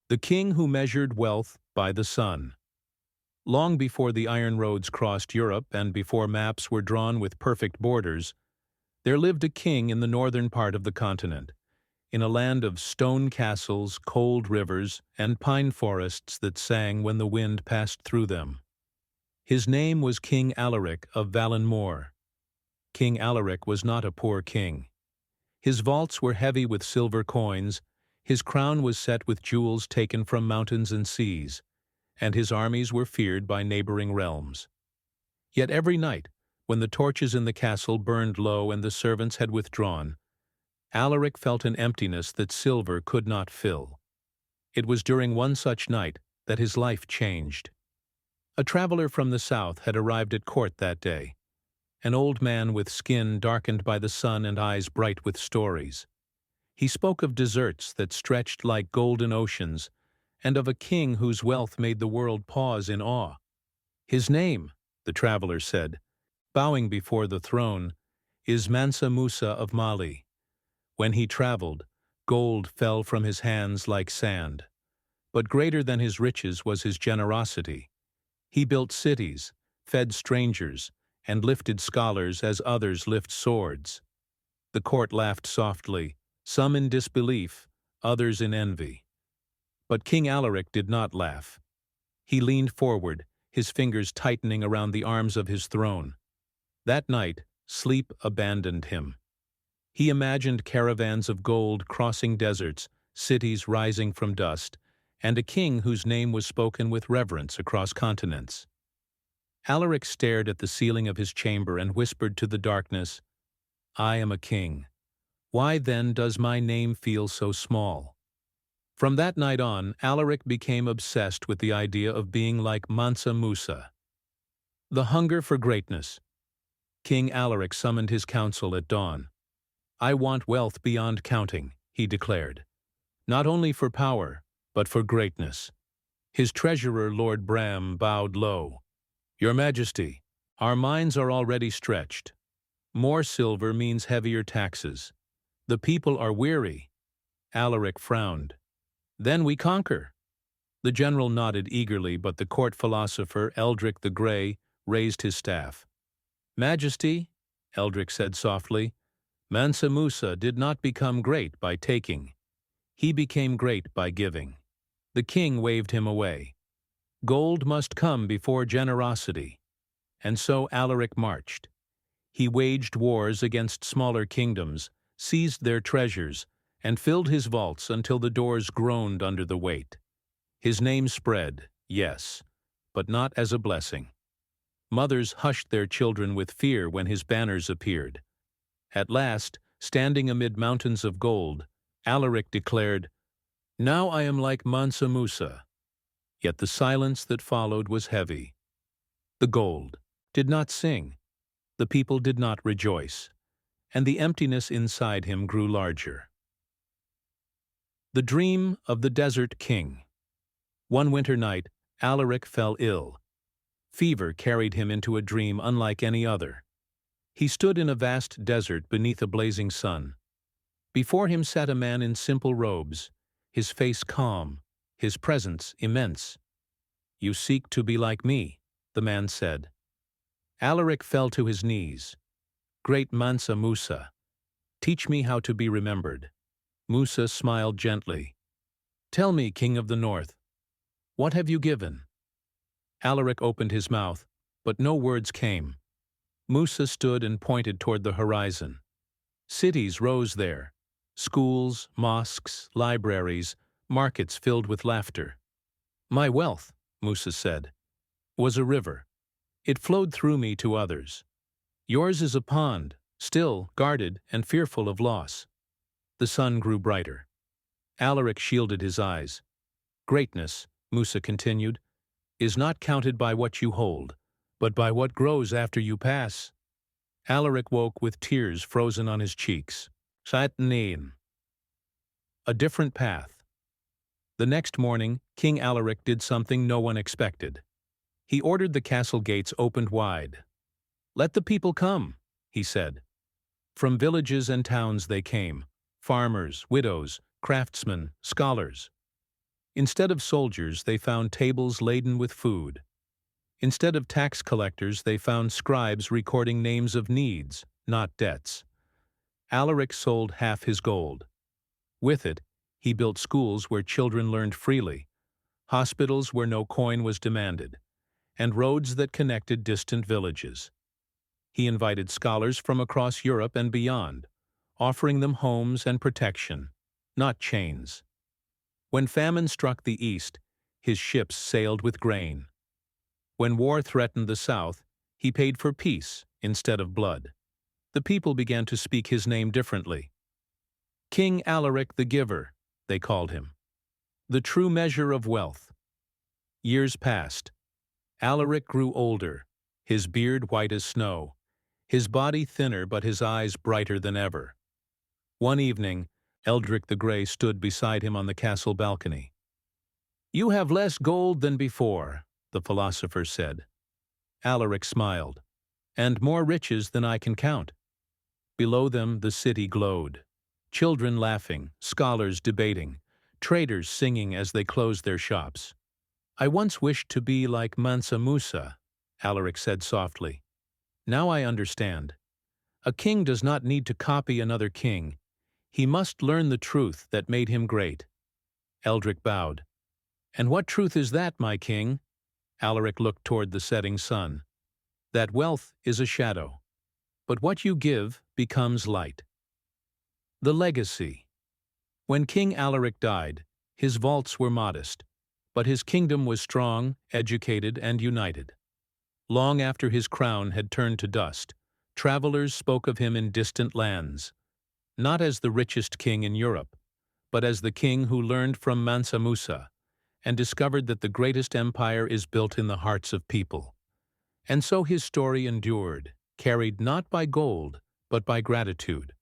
The king who measured wealth by the sun. Long before the iron roads crossed Europe and before maps were drawn with perfect borders, there lived a king in the northern part of the continent, in a land of stone castles, cold rivers, and pine forests that sang when the wind passed through them. His name was King Alaric of Valenmoor. King Alaric was not a poor king. His vaults were heavy with silver coins, his crown was set with jewels taken from mountains and seas, and his armies were feared by neighboring realms. Yet every night, when the torches in the castle burned low and the servants had withdrawn, Alaric felt an emptiness that silver could not fill. It was during one such night that his life changed. A traveler from the south had arrived at court that day, an old man with skin darkened by the sun and eyes bright with stories. He spoke of deserts that stretched like golden oceans, and of a king whose wealth made the world pause in awe. His name, the traveler said, bowing before the throne, is Mansa Musa of Mali. When he traveled, gold fell from his hands like sand. But greater than his riches was his generosity. He built cities, fed strangers, and lifted scholars as others lift swords. The court laughed softly, some in disbelief, others in envy. But King Alaric did not laugh. He leaned forward, his fingers tightening around the arms of his throne. That night, sleep abandoned him. He imagined caravans of gold crossing deserts, cities rising from dust, and a king whose name was spoken with reverence across continents. Alaric stared at the ceiling of his chamber and whispered to the darkness, "I am a king. Why then does my name feel so small?" From that night on, Alaric became obsessed with the idea of being like Mansa Musa. The hunger for greatness. King Alaric summoned his council at dawn. "I want wealth beyond counting," he declared. "Not only for power, but for greatness." His treasurer, Lord Bram, bowed low. "Your Majesty, our minds are already stretched. More silver means heavier taxes. The people are weary." Alaric frowned. "Then we conquer." The general nodded eagerly, but the court philosopher, Eldric the Grey, raised his staff. "Majesty," Eldric said softly, "Mansa Musa did not become great by taking. He became great by giving." The king waved him away. Gold must come before generosity. And so Alaric marched. He waged wars against smaller kingdoms, seized their treasures, and filled his vaults until the doors groaned under the weight. His name spread, yes, but not as a blessing. Mothers hushed their children with fear when his banners appeared. At last, standing amid mountains of gold, Alaric declared, "Now I am like Mansa Musa." Yet the silence that followed was heavy. The gold did not sing. The people did not rejoice. And the emptiness inside him grew larger. The dream of the desert king. One winter night, Alaric fell ill. Fever carried him into a dream unlike any other. He stood in a vast desert beneath a blazing sun. Before him sat a man in simple robes, his face calm, his presence immense. "You seek to be like me," the man said. Alaric fell to his knees. "Great Mansa Musa, teach me how to be remembered." Musa smiled gently. "Tell me, King of the North, what have you given?" Alaric opened his mouth, but no words came. Musa stood and pointed toward the horizon. Cities rose there, schools, mosques, libraries, markets filled with laughter. "My wealth," Musa said, "was a river. It flowed through me to others. Yours is a pond, still, guarded, and fearful of loss." The sun grew brighter. Alaric shielded his eyes. "Greatness," Musa continued, "is not counted by what you hold, but by what grows after you pass." Alaric woke with tears frozen on his cheeks. Satnin. A different path. The next morning, King Alaric did something no one expected. He ordered the castle gates opened wide. "Let the people come," he said. From villages and towns they came, farmers, widows, craftsmen, scholars. Instead of soldiers, they found tables laden with food. Instead of tax collectors, they found scribes recording names of needs, not debts. Alaric sold half his gold. With it, he built schools where children learned freely, hospitals where no coin was demanded, and roads that connected distant villages. He invited scholars from across Europe and beyond, offering them homes and protection, not chains. When famine struck the east, his ships sailed with grain. When war threatened the south, he paid for peace instead of blood. The people began to speak his name differently. King Alaric the Giver, they called him. The true measure of wealth. Years passed. Alaric grew older, his beard white as snow, his body thinner but his eyes brighter than ever. One evening, Eldric the Grey stood beside him on the castle balcony. "You have less gold than before," the philosopher said. Alaric smiled. "And more riches than I can count." Below them the city glowed. Children laughing, scholars debating, traders singing as they closed their shops. "I once wished to be like Mansa Musa," Alaric said softly. "Now I understand. A king does not need to copy another king. He must learn the truth that made him great." Eldric bowed. "And what truth is that, my king?" Alaric looked toward the setting sun. "That wealth is a shadow, but what you give becomes light." The legacy. When King Alaric died, his vaults were modest, but his kingdom was strong, educated, and united. Long after his crown had turned to dust, travelers spoke of him in distant lands, not as the richest king in Europe, but as the king who learned from Mansa Musa and discovered that the greatest empire is built in the hearts of people. And so his story endured, carried not by gold, but by gratitude.